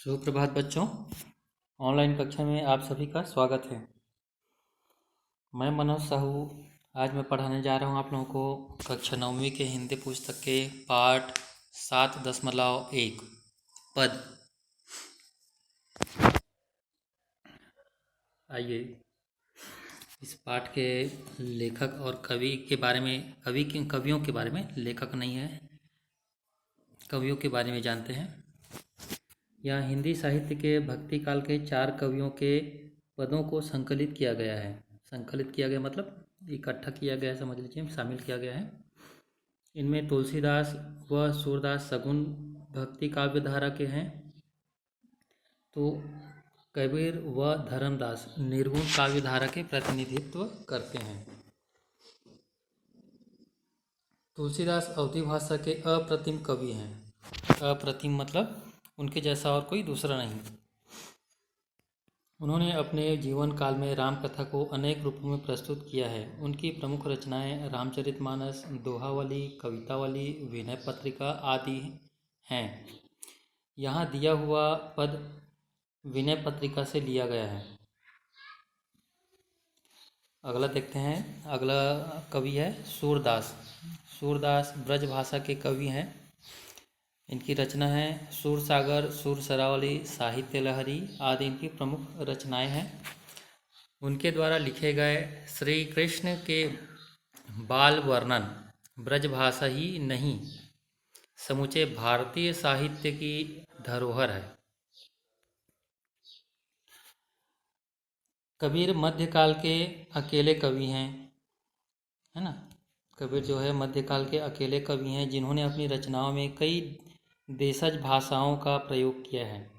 सुप्रभात बच्चों। ऑनलाइन कक्षा में आप सभी का स्वागत है। मैं मनोज साहू आज मैं पढ़ाने जा रहा हूँ आप लोगों को कक्षा 9वीं के हिंदी पुस्तक के पाठ 7.1 पद। आइए इस पाठ के लेखक और कवि के बारे में कवियों के बारे में, लेखक नहीं है, कवियों के बारे में जानते हैं। यहाँ हिंदी साहित्य के भक्ति काल के 4 कवियों के पदों को संकलित किया गया है। संकलित किया गया मतलब इकट्ठा किया गया है, समझ लीजिए, शामिल किया गया है। इनमें तुलसीदास व सूरदास सगुण भक्ति काव्य धारा के हैं, तो कबीर व धर्मदास निर्गुण काव्य धारा के प्रतिनिधित्व करते हैं। तुलसीदास अवधी भाषा के अप्रतिम कवि हैं। अप्रतिम मतलब उनके जैसा और कोई दूसरा नहीं। उन्होंने अपने जीवन काल में राम कथा को अनेक रूपों में प्रस्तुत किया है। उनकी प्रमुख रचनाएं रामचरितमानस, दोहावली, कवितावली, विनय पत्रिका आदि हैं। यहाँ दिया हुआ पद विनय पत्रिका से लिया गया है। अगला देखते हैं। अगला कवि है सूरदास। सूरदास ब्रज भाषा के कवि हैं। इनकी रचना है सूरसागर, सूरसरावली, साहित्य लहरी आदि इनकी प्रमुख रचनाएं हैं। उनके द्वारा लिखे गए श्री कृष्ण के बाल वर्णन ब्रजभाषा ही नहीं, समूचे भारतीय साहित्य की धरोहर है। कबीर मध्यकाल के अकेले कवि हैं, है ना। कबीर जो है मध्यकाल के अकेले कवि हैं जिन्होंने अपनी रचनाओं में कई देशज भाषाओं का प्रयोग किया है।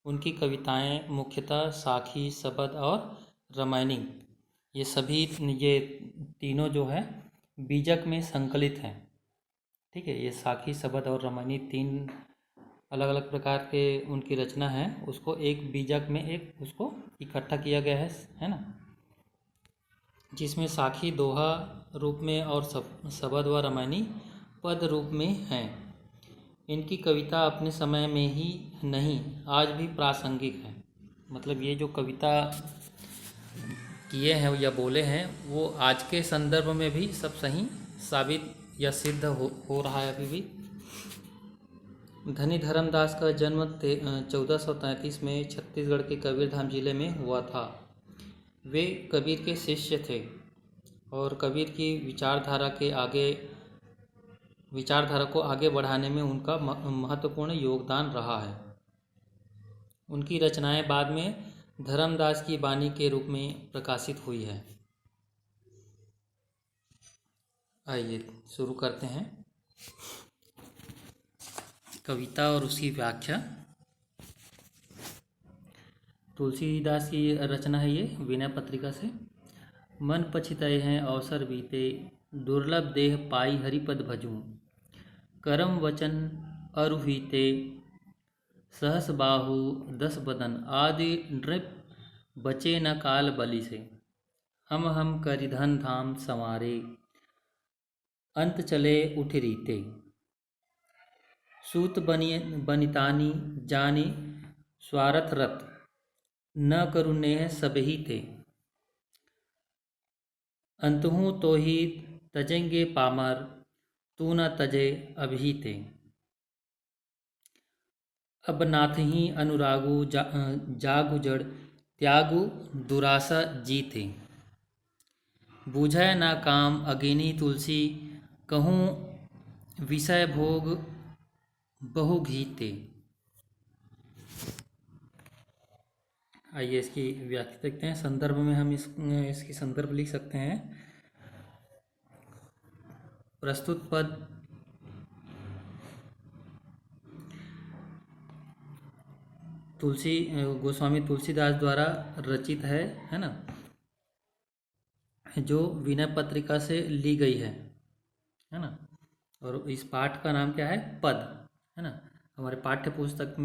उनकी कविताएं मुख्यतः साखी, शबद और रामायणी, ये तीनों जो है बीजक में संकलित हैं। ठीक है, ये साखी, शबद और रामायणी 3 अलग अलग प्रकार के उनकी रचना है। उसको एक बीजक में उसको इकट्ठा किया गया है ना, जिसमें साखी दोहा रूप में और शबद व रामायणी पद रूप में हैं। इनकी कविता अपने समय में ही नहीं, आज भी प्रासंगिक है। मतलब ये जो कविता किए हैं या बोले हैं वो आज के संदर्भ में भी सब सही साबित या सिद्ध हो रहा है अभी भी। धनी धर्मदास का जन्म 1433 में छत्तीसगढ़ के कबीरधाम जिले में हुआ था। वे कबीर के शिष्य थे और कबीर की विचारधारा को आगे बढ़ाने में उनका महत्वपूर्ण योगदान रहा है। उनकी रचनाएं बाद में धर्मदास की वाणी के रूप में प्रकाशित हुई है। आइए शुरू करते हैं कविता और उसकी व्याख्या। तुलसीदास की रचना है ये विनय पत्रिका से। मन पछितय हैं अवसर बीते, दुर्लभ देह पाई हरिपद भजूं। करम वचन अरुहीते, सहस बाहु 10 बदन आदि नृप बचे न काल बलि से। हम करिधन धाम संवारे, अंत चले उठ रीते। सूत बनितानी जाने स्वार्थ रत, न करुणेह सबही थे। अंतहु तो ही तजेंगे पामर, तू न तजे अभी ते। अब नाथ ही अनुरागु जागु जड़, त्यागु दुरासा जीते। बूझय ना काम अगिनी तुलसी, कहूँ विषय भोग बहु घीते। आइए इसकी व्याख्या देखते हैं। संदर्भ में हम इसकी संदर्भ लिख सकते हैं। प्रस्तुत पद गोस्वामी तुलसीदास द्वारा रचित है ना, जो विनय पत्रिका से ली गई है ना। और इस पाठ का नाम क्या है? पद, है ना। हमारे पाठ्य पुस्तक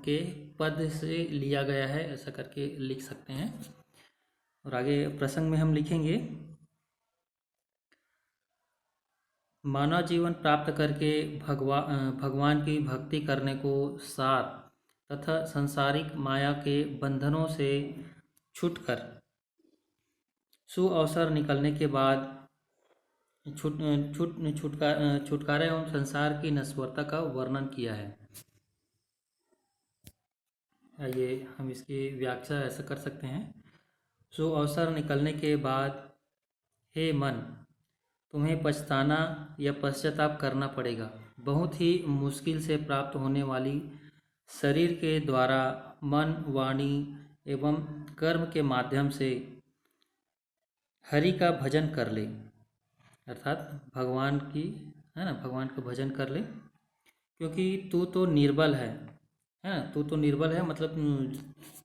के पद से लिया गया है, ऐसा करके लिख सकते हैं। और आगे प्रसंग में हम लिखेंगे, मानव जीवन प्राप्त करके भगवान की भक्ति करने को सार तथा सांसारिक माया के बंधनों से छूटकर सुअवसर निकलने के बाद छुटकारा एवं संसार की नश्वरता का वर्णन किया है। आइए हम इसकी व्याख्या ऐसा कर सकते हैं। सुअवसर निकलने के बाद हे मन, तुम्हें पछताना या पश्चाताप करना पड़ेगा। बहुत ही मुश्किल से प्राप्त होने वाली शरीर के द्वारा मन, वाणी एवं कर्म के माध्यम से हरि का भजन कर ले, अर्थात भगवान की, है ना, भगवान का भजन कर ले। क्योंकि तू तो निर्बल है ना, तू तो निर्बल है मतलब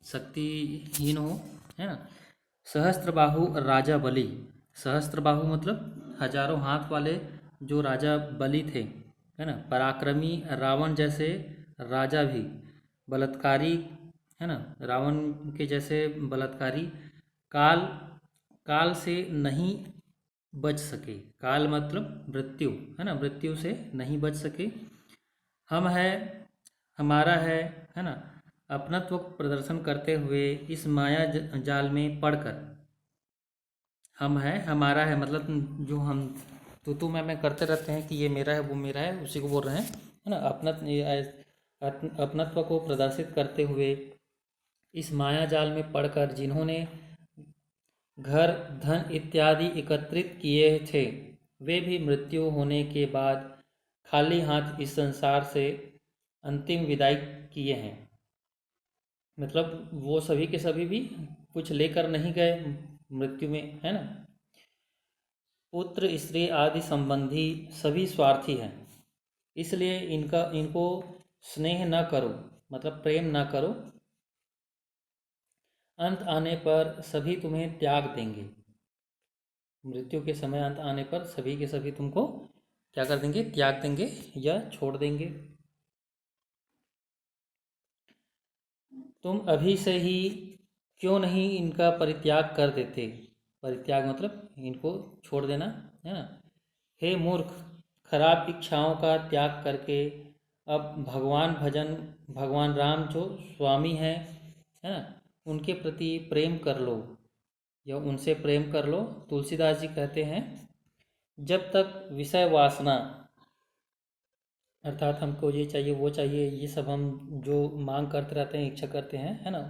शक्तिहीन हो, है ना। सहस्त्रबाहु राजा बलि, सहस्त्रबाहु मतलब हजारों हाथ वाले जो राजा बलि थे, है ना। पराक्रमी रावण जैसे राजा भी बलात्कारी, है ना, रावण के जैसे बलात्कारी काल से नहीं बच सके। काल मतलब मृत्यु, है ना, मृत्यु से नहीं बच सके। हम है, हमारा है ना, अपनत्व प्रदर्शन करते हुए इस माया जाल में पड़कर, हम है, हमारा है मतलब जो हम तू मैं करते रहते हैं कि ये मेरा है वो मेरा है, उसी को बोल रहे हैं, है ना। अपनत्व को प्रदर्शित करते हुए इस माया जाल में पड़कर जिन्होंने घर, धन इत्यादि एकत्रित किए थे, वे भी मृत्यु होने के बाद खाली हाथ इस संसार से अंतिम विदाई किए हैं। मतलब वो सभी के सभी भी कुछ लेकर नहीं गए मृत्यु में, है ना। पुत्र, स्त्री आदि संबंधी सभी स्वार्थी हैं, इसलिए इनको स्नेह न करो, मतलब प्रेम न करो। अंत आने पर सभी तुम्हें त्याग देंगे। मृत्यु के समय अंत आने पर सभी के सभी तुमको क्या कर देंगे? त्याग देंगे या छोड़ देंगे। तुम अभी से ही क्यों नहीं इनका परित्याग कर देते? परित्याग मतलब इनको छोड़ देना, है ना। हे मूर्ख, खराब इच्छाओं का त्याग करके अब भगवान राम जो स्वामी है ना, उनके प्रति प्रेम कर लो या उनसे प्रेम कर लो। तुलसीदास जी कहते हैं, जब तक विषय वासना, अर्थात हमको ये चाहिए वो चाहिए, ये सब हम जो मांग करते रहते हैं, इच्छा करते हैं, है ना,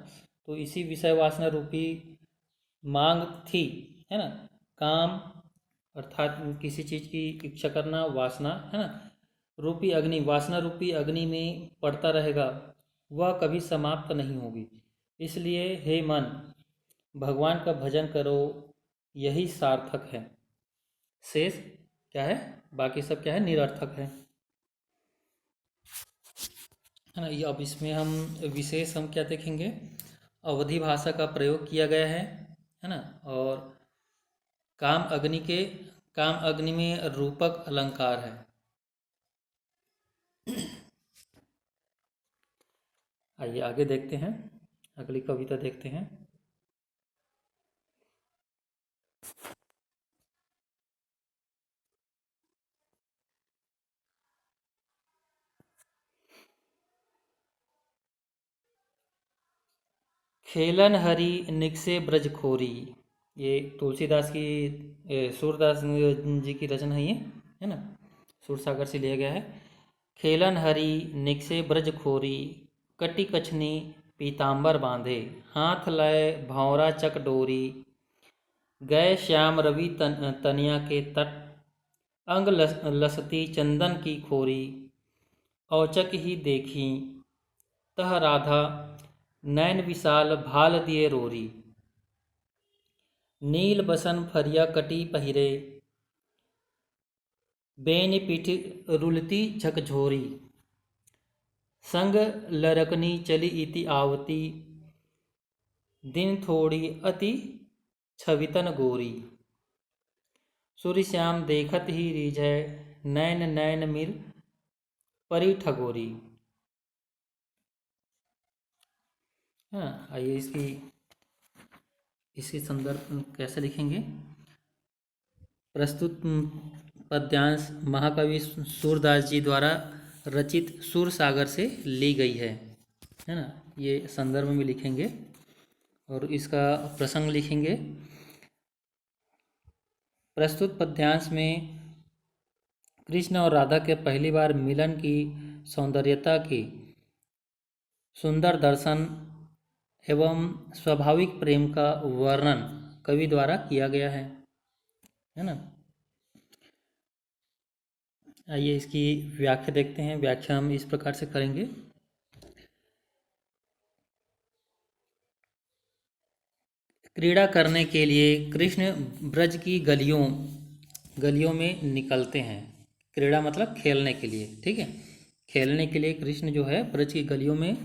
तो इसी विषय वासना रूपी मांग थी, है ना। काम अर्थात किसी चीज़ की इच्छा करना, वासना, है ना, रूपी अग्नि, वासना रूपी अग्नि में पड़ता रहेगा, वह कभी समाप्त नहीं होगी। इसलिए हे मन, भगवान का भजन करो, यही सार्थक है। शेष क्या है? बाकी सब क्या है? निरर्थक है ना। ये अब इसमें हम विशेष हम क्या देखेंगे? अवधि भाषा का प्रयोग किया गया है ना। और काम अग्नि में रूपक अलंकार है। आइए आगे देखते हैं, अगली कविता देखते हैं। खेलन हरि निकसे ब्रजखोरी, ये तुलसीदास की सूरदास जी की रचना है ना, सूरसागर से लिया गया है। खेलन हरि निकसे ब्रजखोरी, कटी कछनी पीताम्बर बांधे, हाथ लय भौरा चक डोरी, गए श्याम रवि तनिया के तट, अंग लसती चंदन की खोरी, औचक ही देखी तह राधा, नैन विशाल भाल दिए रोरी, नील बसन फरिया कटी पहिरे, बेन पीठ रुलती झकझोरी, संग लरकनी चली इति आवती, दिन थोड़ी अति छवितन गोरी, सूर्य श्याम देखत ही रीझै, नैन नैन मिर परी ठगोरी। हाँ, आइए इसकी संदर्भ कैसे लिखेंगे? प्रस्तुत पद्यांश महाकवि सूरदास जी द्वारा रचित सूरसागर से ली गई है। है ना। ये संदर्भ में लिखेंगे और इसका प्रसंग लिखेंगे। प्रस्तुत पद्यांश में कृष्ण और राधा के पहली बार मिलन की सौंदर्यता की सुंदर दर्शन एवं स्वाभाविक प्रेम का वर्णन कवि द्वारा किया गया है ना। आइए इसकी व्याख्या देखते हैं। व्याख्या हम इस प्रकार से करेंगे। क्रीड़ा करने के लिए कृष्ण ब्रज की गलियों में निकलते हैं। क्रीड़ा मतलब खेलने के लिए, ठीक है। खेलने के लिए कृष्ण जो है ब्रज की गलियों में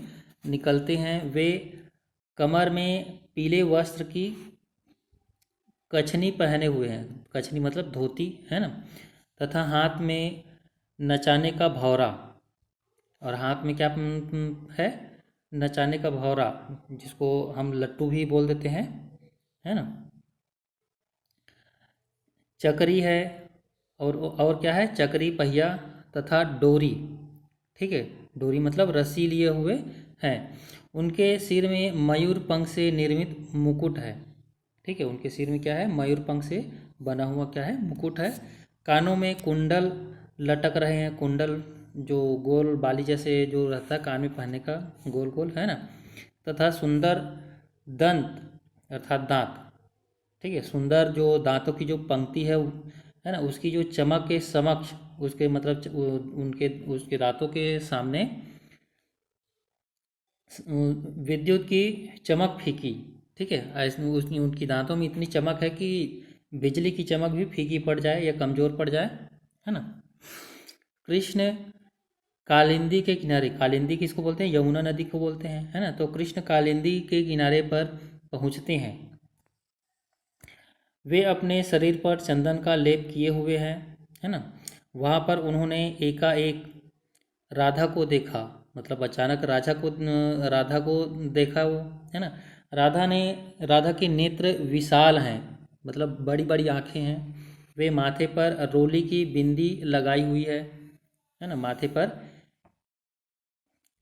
निकलते हैं। वे कमर में पीले वस्त्र की कछनी पहने हुए हैं। कछनी मतलब धोती, है ना। तथा हाथ में नचाने का भौरा। और हाथ में क्या है? नचाने का भौरा, जिसको हम लट्टू भी बोल देते हैं, है ना। चक्री है और क्या है? चक्री, पहिया तथा डोरी, ठीक है। डोरी मतलब रस्सी लिए हुए हैं। उनके सिर में मयूर पंख से निर्मित मुकुट है, ठीक है। उनके सिर में क्या है? मयूर पंख से बना हुआ क्या है? मुकुट है। कानों में कुंडल लटक रहे हैं। कुंडल जो गोल बाली जैसे जो रहता है कान में पहनने का, गोल गोल, है ना। तथा सुंदर दंत अर्थात दांत, ठीक है। सुंदर जो दांतों की जो पंक्ति है ना, उसकी जो चमक के समक्ष, उसके मतलब उनके उसके दांतों के सामने विद्युत की चमक फीकी, ठीक है। ऐसे उसकी उनकी दांतों में इतनी चमक है कि बिजली की चमक भी फीकी पड़ जाए या कमज़ोर पड़ जाए, है ना। कृष्ण कालिंदी के किनारे, कालिंदी किसको बोलते हैं? यमुना नदी को बोलते हैं, है ना। तो कृष्ण कालिंदी के किनारे पर पहुंचते हैं। वे अपने शरीर पर चंदन का लेप किए हुए हैं, है ना। वहाँ पर उन्होंने एकाएक राधा को देखा, मतलब अचानक राधा को देखा वो, है ना। राधा के नेत्र विशाल हैं, मतलब बड़ी बड़ी आँखें हैं। वे माथे पर रोली की बिंदी लगाई हुई है ना। माथे पर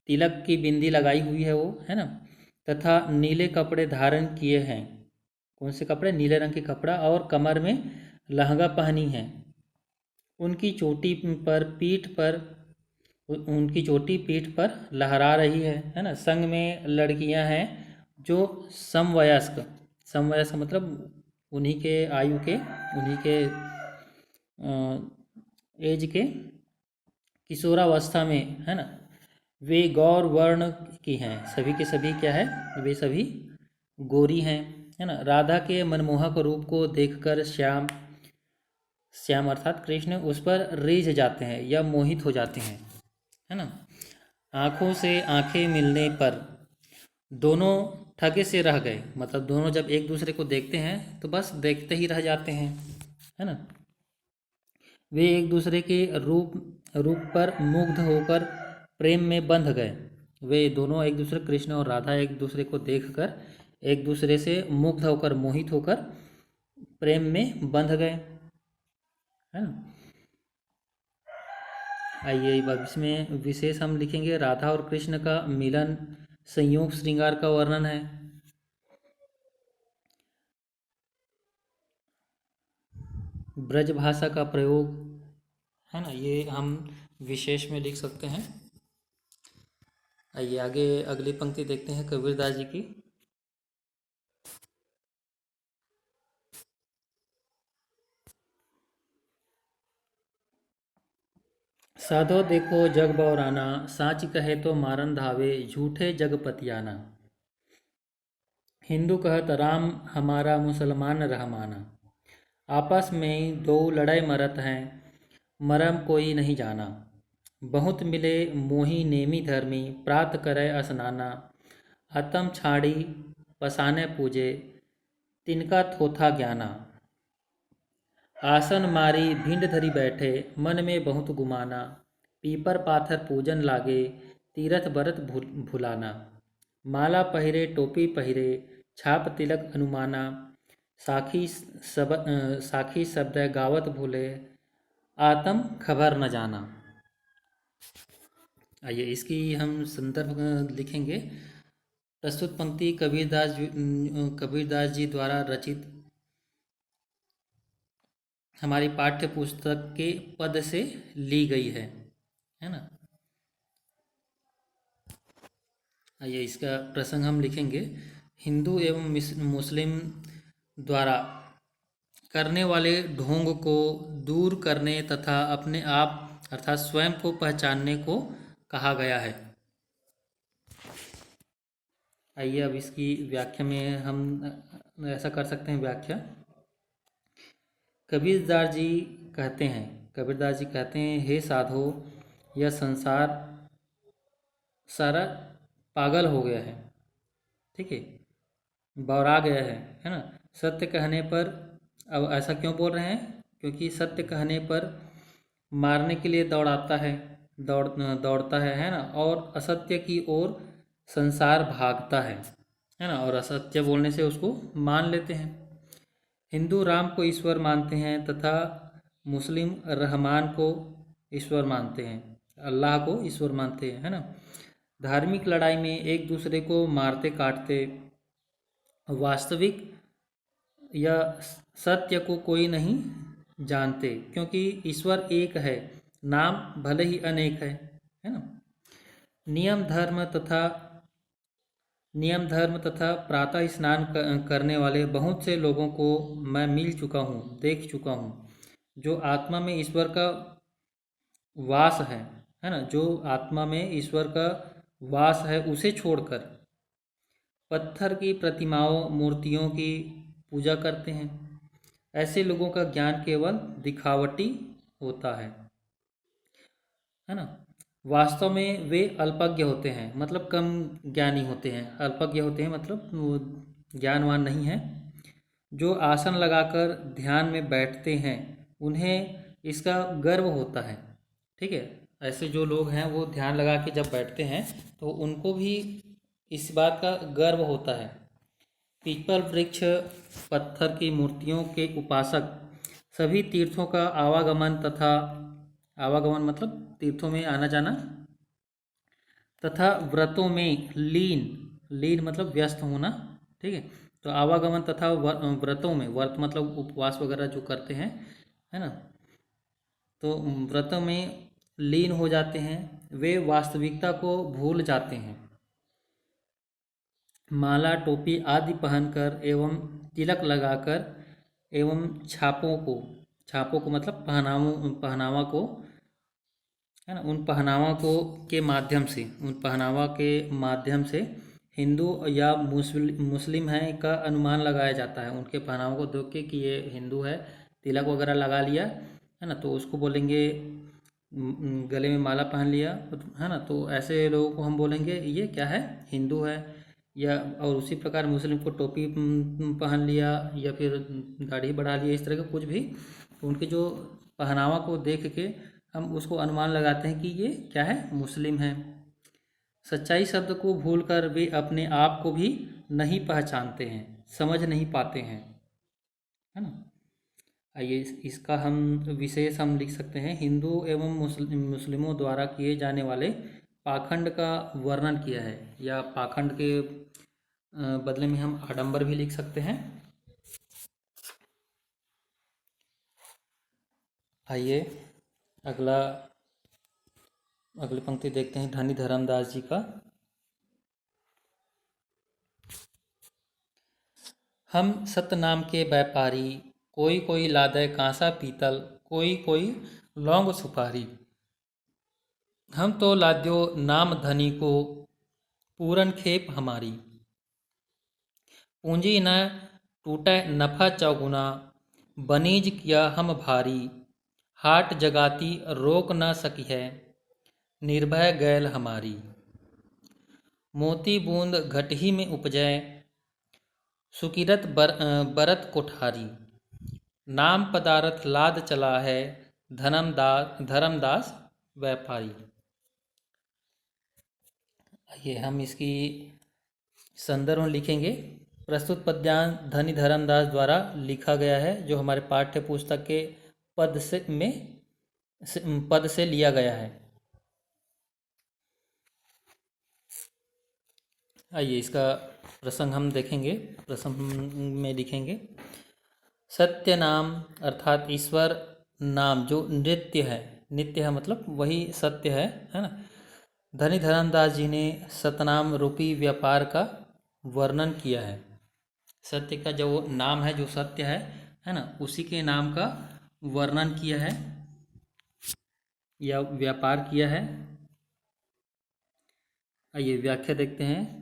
तिलक की बिंदी लगाई हुई है वो, है ना। तथा नीले कपड़े धारण किए हैं। कौन से कपड़े? नीले रंग के कपड़ा। और कमर में लहंगा पहनी है। उनकी चोटी पीठ पर लहरा रही है ना। संग में लड़कियां हैं जो समवयस्क, समवयस्क मतलब उन्हीं के आयु के, उन्हीं के एज के, किशोरावस्था में, है ना। वे गौर वर्ण की हैं, सभी के सभी क्या है? वे सभी गोरी हैं, है ना। राधा के मनमोहक रूप को देखकर श्याम, श्याम अर्थात कृष्ण, उस पर रीझ जाते हैं या मोहित हो जाते हैं, है ना। आँखों से आंखें मिलने पर दोनों ठगे से रह गए, मतलब दोनों जब एक दूसरे को देखते हैं तो बस देखते ही रह जाते हैं, है ना। वे एक दूसरे के रूप पर मुग्ध होकर प्रेम में बंध गए। वे दोनों एक दूसरे, कृष्ण और राधा, एक दूसरे को देखकर एक दूसरे से मुग्ध होकर, मोहित होकर प्रेम में बंध गए, है ना। आइए अब इसमें विशेष हम लिखेंगे। राधा और कृष्ण का मिलन, संयोग श्रृंगार का वर्णन है। ब्रज भाषा का प्रयोग, है ना, ये हम विशेष में लिख सकते हैं। आइए आगे अगली पंक्ति देखते हैं कबीरदास जी की। साधो देखो जग बौराना, साच कहे तो मारन धावे, झूठे जग पतियाना। हिंदू कहत राम हमारा, मुसलमान रहमाना। आपस में दो लड़ाई मरत हैं, मरम कोई नहीं जाना। बहुत मिले मोही नेमी धर्मी, प्रात करे असनाना। अतम छाड़ी पसाने पूजे, तिनका थोथा ज्ञाना। आसन मारी भिंड धरी बैठे, मन में बहुत गुमाना। पीपर पाथर पूजन लागे, तीरथ बरत भुलाना। माला पहिरे टोपी पहिरे, छाप तिलक अनुमाना। साखी शब्द गावत भूले, आतम खबर न जाना। आइए इसकी हम संदर्भ लिखेंगे। प्रस्तुत पंक्ति कबीरदास जी द्वारा रचित हमारी पाठ्य पुस्तक के पद से ली गई है ना। आइए इसका प्रसंग हम लिखेंगे। हिंदू एवं मुस्लिम द्वारा करने वाले ढोंग को दूर करने तथा अपने आप अर्थात स्वयं को पहचानने को कहा गया है। आइए अब इसकी व्याख्या में हम ऐसा कर सकते हैं व्याख्या। कबीरदास जी कबीरदास जी कहते हैं, हे साधो, यह संसार सारा पागल हो गया है, ठीक है, बौरा गया है ना। सत्य कहने पर, अब ऐसा क्यों बोल रहे हैं, क्योंकि सत्य कहने पर मारने के लिए दौड़ता है ना, और असत्य की ओर संसार भागता है ना, और असत्य बोलने से उसको मान लेते हैं। हिंदू राम को ईश्वर मानते हैं तथा मुस्लिम रहमान को ईश्वर मानते हैं, अल्लाह को ईश्वर मानते हैं, है ना। धार्मिक लड़ाई में एक दूसरे को मारते काटते वास्तविक या सत्य को कोई नहीं जानते, क्योंकि ईश्वर एक है, नाम भले ही अनेक है ना। नियम धर्म तथा प्रातः स्नान करने वाले बहुत से लोगों को मैं देख चुका हूँ, जो आत्मा में ईश्वर का वास है ना, जो आत्मा में ईश्वर का वास है उसे छोड़कर पत्थर की प्रतिमाओं मूर्तियों की पूजा करते हैं। ऐसे लोगों का ज्ञान केवल दिखावटी होता है ना। वास्तव में वे अल्पज्ञ होते हैं, मतलब कम ज्ञानी होते हैं। अल्पज्ञ होते हैं मतलब वो ज्ञानवान नहीं है। जो आसन लगाकर ध्यान में बैठते हैं उन्हें इसका गर्व होता है, ठीक है। ऐसे जो लोग हैं वो ध्यान लगा के जब बैठते हैं तो उनको भी इस बात का गर्व होता है। पीपल वृक्ष, पत्थर की मूर्तियों के उपासक सभी तीर्थों का आवागमन मतलब तीर्थों में आना जाना, तथा व्रतों में लीन मतलब व्यस्त होना, ठीक है। तो आवागमन तथा व्रतों में, व्रत मतलब उपवास वगैरह जो करते हैं, है ना, तो व्रतों में लीन हो जाते हैं। वे वास्तविकता को भूल जाते हैं। माला टोपी आदि पहनकर एवं तिलक लगाकर एवं छापों को मतलब पहनावा को, है ना, उन पहनावा के माध्यम से हिंदू या मुस्लिम है का अनुमान लगाया जाता है। उनके पहनावा को देख के कि ये हिंदू है, तिलक वगैरह लगा लिया, है ना, तो उसको बोलेंगे गले में माला पहन लिया, है ना, तो ऐसे लोगों को हम बोलेंगे ये क्या है, हिंदू है। या और उसी प्रकार मुस्लिम को टोपी पहन लिया या फिर दाढ़ी बढ़ा लिया, इस तरह का कुछ भी, तो उनके जो पहनावा को देख के हम उसको अनुमान लगाते हैं कि ये क्या है, मुस्लिम है। सच्चाई शब्द को भूलकर वे अपने आप को भी नहीं पहचानते हैं, समझ नहीं पाते हैं, है ना। आइए इसका हम विशेष हम लिख सकते हैं। हिंदू एवं मुस्लिमों द्वारा किए जाने वाले पाखंड का वर्णन किया है, या पाखंड के बदले में हम आडंबर भी लिख सकते हैं। आइए अगली पंक्ति देखते हैं धनी धर्मदास जी का। हम सतनाम के व्यापारी, कोई लादे कांसा पीतल, कोई लौंग सुपारी। हम तो लाद्यो नाम धनी को, पूरन खेप हमारी। पूंजी न टूटे नफा चौगुना, बनीज किया हम भारी। हाट जगाती रोक न सकी है, निर्भय गैल हमारी। मोती बूंद घटही में उपजय, सुकिरत बरत कोठारी। नाम पदार्थ लाद चला है, धर्मदास व्यापारी। ये हम इसकी संदर्भ लिखेंगे। प्रस्तुत पद्यांश धनी धर्मदास द्वारा लिखा गया है, जो हमारे पाठ्य पुस्तक के पद से लिया गया है। आइए इसका प्रसंग हम देखेंगे। प्रसंग में लिखेंगे, सत्य नाम अर्थात ईश्वर नाम जो नित्य है, नित्य है मतलब वही सत्य है ना। धनी धर्मदास जी ने सतनाम रूपी व्यापार का वर्णन किया है। सत्य का जो नाम है, जो सत्य है ना, उसी के नाम का वर्णन किया है या व्यापार किया है। आइए व्याख्या देखते हैं।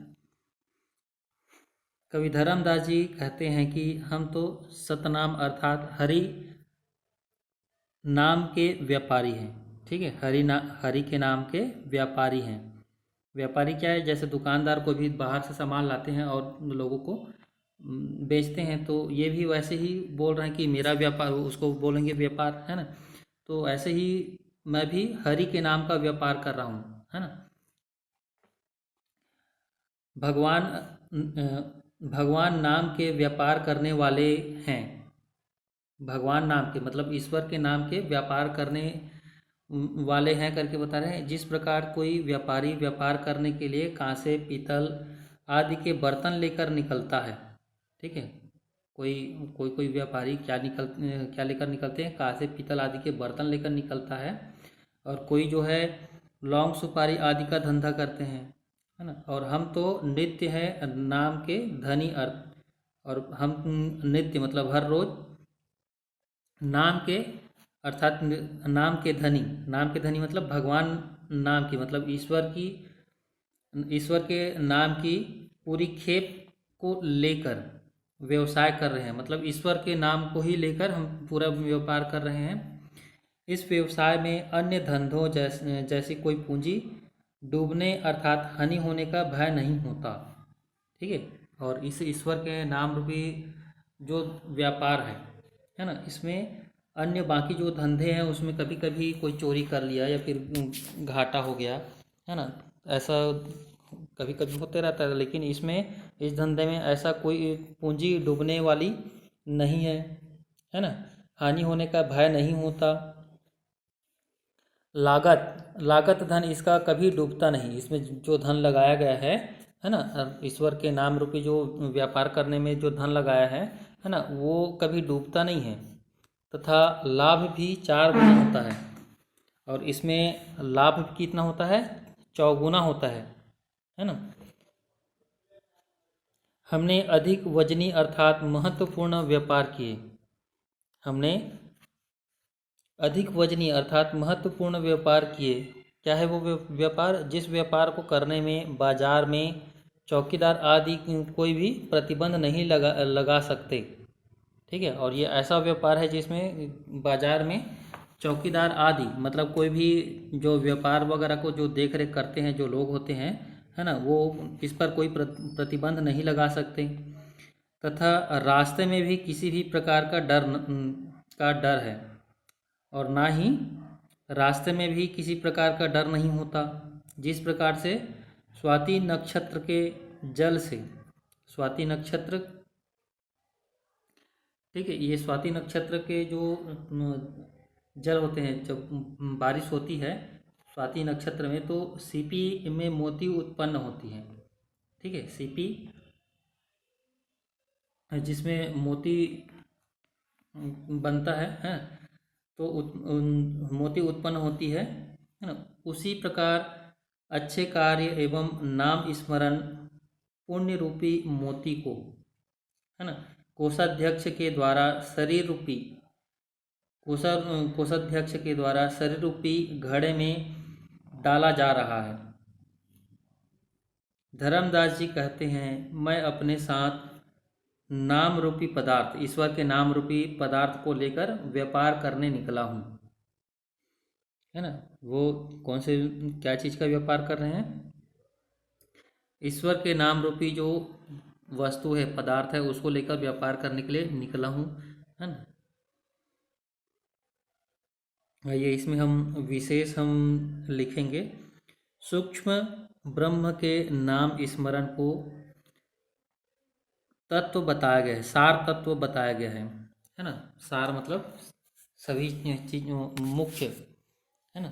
कवि धर्मदास जी कहते हैं कि हम तो सतनाम अर्थात हरि नाम के व्यापारी हैं। ठीक है, हरि के नाम के व्यापारी हैं। व्यापारी क्या है, जैसे दुकानदार को भी बाहर से सामान लाते हैं और लोगों को बेचते हैं, तो ये भी वैसे ही बोल रहे हैं कि मेरा व्यापार, उसको बोलेंगे व्यापार, है ना। तो ऐसे ही मैं भी हरि के नाम का व्यापार कर रहा हूँ, है ना। भगवान नाम के व्यापार करने वाले हैं। भगवान नाम के मतलब ईश्वर के नाम के व्यापार करने वाले हैं करके बता रहे हैं। जिस प्रकार कोई व्यापारी व्यापार करने के लिए कांसे, पीतल आदि के बर्तन लेकर निकलता है। ठीक है, कोई कोई कोई व्यापारी क्या लेकर निकलते हैं, कांसे, पीतल आदि के बर्तन लेकर निकलता है। और कोई जो है लौंग सुपारी आदि का धंधा करते हैं, है ना। और हम तो नित्य है नाम के धनी अर्थ, और हम नित्य मतलब हर रोज नाम के अर्थात नाम के धनी, नाम के धनी मतलब भगवान नाम की मतलब ईश्वर के नाम की पूरी खेप को लेकर व्यवसाय कर रहे हैं। मतलब ईश्वर के नाम को ही लेकर हम पूरा व्यापार कर रहे हैं। इस व्यवसाय में अन्य धंधों जैसी कोई पूंजी डूबने अर्थात हानि होने का भय नहीं होता। ठीक है, और इस ईश्वर के नाम रूपी जो व्यापार है ना, इसमें अन्य बाकी जो धंधे हैं उसमें कभी कभी कोई चोरी कर लिया या फिर घाटा हो गया, है ना, ऐसा कभी कभी होते रहता है। लेकिन इसमें, इस धंधे में ऐसा कोई पूंजी डूबने वाली नहीं है ना, हानि होने का भय नहीं होता। लागत धन इसका कभी डूबता नहीं। इसमें जो धन लगाया गया है ना, ईश्वर के नाम रूपी जो व्यापार करने में जो धन लगाया है ना, वो कभी डूबता नहीं है। तथा लाभ भी 4 गुना होता है, और इसमें लाभ कितना होता है, 4 गुना होता है ना। हमने अधिक वजनी अर्थात महत्वपूर्ण व्यापार किए। हमने अधिक वजनी अर्थात महत्वपूर्ण व्यापार किए। क्या है वो व्यापार, जिस व्यापार को करने में बाजार में चौकीदार आदि कोई भी प्रतिबंध नहीं लगा सकते। ठीक है, और ये ऐसा व्यापार है जिसमें बाजार में चौकीदार आदि मतलब कोई भी जो व्यापार वगैरह को जो देख रेख करते हैं जो लोग होते हैं, है ना, वो इस पर कोई प्रतिबंध नहीं लगा सकते। तथा रास्ते में भी किसी भी प्रकार का डर है, और ना ही रास्ते में भी किसी प्रकार का डर नहीं होता। जिस प्रकार से स्वाति नक्षत्र के जल से, स्वाति नक्षत्र, ठीक है, ये स्वाति नक्षत्र के जो जल होते हैं, जब बारिश होती है स्वाति नक्षत्र में, तो सीपी में मोती उत्पन्न होती है। ठीक है, सीपी जिसमें मोती बनता है तो मोती उत्पन्न होती है ना। उसी प्रकार अच्छे कार्य एवं नाम स्मरण पुण्य रूपी मोती को, है ना, कोषाध्यक्ष के द्वारा शरीर रूपी कोषाध्यक्ष के द्वारा शरीर रूपी घड़े में डाला जा रहा है। धर्मदास जी कहते हैं, मैं अपने साथ नाम रूपी पदार्थ, ईश्वर के नाम रूपी पदार्थ को लेकर व्यापार करने निकला हूँ, है ना। वो कौन से, क्या चीज़ का व्यापार कर रहे हैं, ईश्वर के नाम रूपी जो वस्तु है, पदार्थ है, उसको लेकर व्यापार करने के लिए निकला हूँ, है ना। ये इसमें हम विशेष हम लिखेंगे, सूक्ष्म ब्रह्म के नाम स्मरण को तत्व बताया गया है, सार तत्व बताया गया है ना। सार मतलब सभी चीज मुख्य, है ना।